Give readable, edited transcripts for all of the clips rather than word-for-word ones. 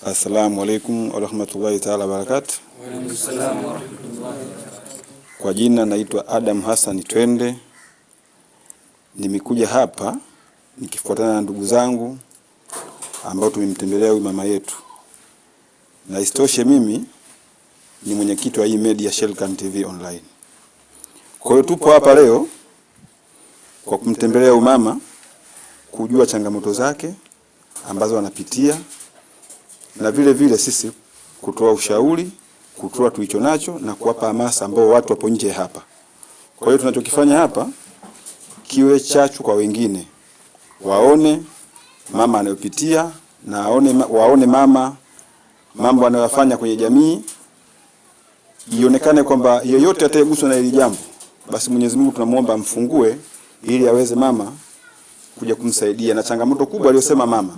Assalamu alaikum warahmatullahi ta'ala wabarakatuh. Wa alaikum salaam wa rahmatullahi wa barakatuh. Kwa jina naitwa Adam Hassan Twende. Nimekuja hapa nikifuatana na ndugu zangu ambao tumemtembelea huyu mama yetu. Na isitoshe mimi ni mwenyekiti wa hii media Shelkan TV online. Kwa hiyo tupo hapa leo kwa kumtembelea huyu mama, kujua changamoto zake ambazo anapitia, na vile vile sisi kutoa ushauri, kutoa tulicho nacho na kuwapa hamasa ambao watu wapo nje hapa. Kwa hiyo tunachokifanya hapa kiwe chachu kwa wengine, waone mama anayopitia na waone mama mambo anayofanya kwenye jamii, ionekane kwamba yeyote atayeguswa na hili jambo basi Mwenyezi Mungu tunamuomba amfungue ili aweze mama kuja kumsaidia. Na changamoto kubwa aliyosema mama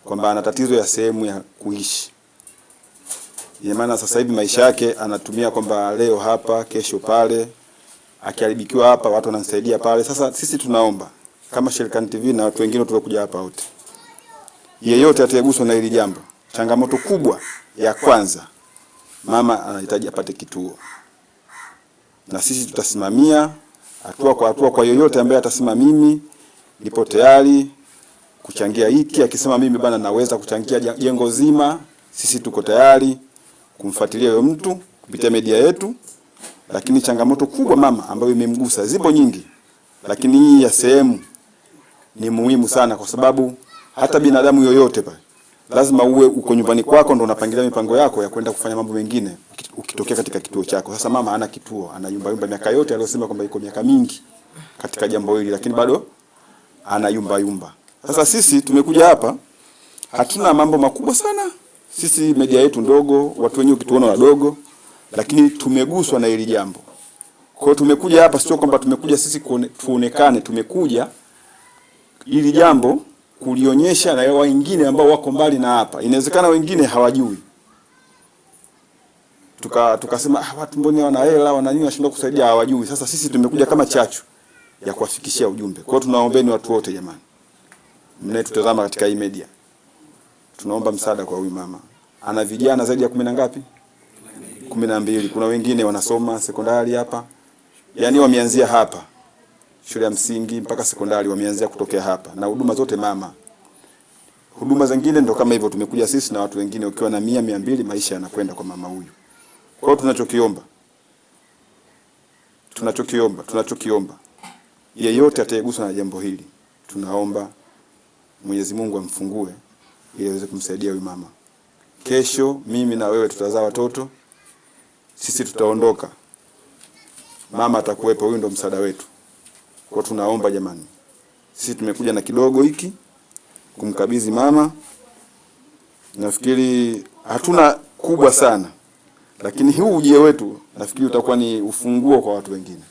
kwamba ana tatizo ya sehemu ya kuishi. Ina maana sasa hivi maisha yake anatumia kwamba leo hapa, kesho pale, akiharibikiwa hapa watu wanamsaidia pale. Sasa sisi tunaomba kama Shelkan TV na watu wengine tuliokuja hapa wote, yeyote atayeguswa na hili jambo, changamoto kubwa ya kwanza, mama anahitaji apate kituo. Na sisi tutasimamia hatua kwa hatua. Kwa yoyote ambaye atasema mimi nipo tayari kuchangia hiki, akisema mimi bana naweza kuchangia jengo zima, sisi tuko tayari kumfuatilia huyo mtu kupitia media yetu. Lakini changamoto kubwa mama ambayo imemgusa, zipo nyingi, lakini hii ya sehemu ni muhimu sana, kwa sababu hata binadamu yoyote pale lazima uwe uko nyumbani kwako ndo unapangilia mipango yako ya kwenda kufanya mambo mengine ukitokea katika kituo chako. Sasa mama hana kituo, ana yumba miaka yote aliyosema kwamba iko miaka mingi katika jambo hili, lakini bado ana yumba. Sasa sisi tumekuja hapa, hatuna mambo makubwa sana. Sisi media yetu ndogo, watu wenyewe ukituona wadogo, lakini tumeguswa na hili jambo. Kwa hiyo tumekuja hapa, sio kwamba tumekuja sisi tuonekane, tumekuja hili jambo kulionyesha na wengine ambao wako mbali na hapa. Inawezekana wengine hawajui. Tukasema watu mbona wana hela, wana nini, washindwa kusaidia, hawajui. Sasa sisi tumekuja kama chachu ya kuwafikishia ujumbe. Kwa hiyo tunaombeni watu wote jamani, mnayetutazama katika hii media, tunaomba msaada kwa huyu mama. Ana vijana zaidi ya 10 na ngapi? 12. Kuna wengine wanasoma sekondari hapa. Yaani wameanzia hapa. Shule ya msingi mpaka sekondari wameanzia kutokea hapa. Na huduma zote mama. Huduma zingine ndo kama hivyo tumekuja sisi na watu wengine, ukiwa na 100, 200 maisha yanakwenda kwa mama huyu. Kwa hiyo tunachokiomba yeyote atayeguswa na jambo hili, tunaomba Mwenyezi Mungu amfungue ili aweze kumsaidia huyu mama. Kesho mimi na wewe tutazaa watoto, sisi tutaondoka, mama atakuwepo, huyu ndo msaada wetu. Kwa tunaomba jamani, sisi tumekuja na kidogo hiki kumkabidhi mama. Nafikiri hatuna kubwa sana, lakini huu ujio wetu nafikiri utakuwa ni ufunguo kwa watu wengine.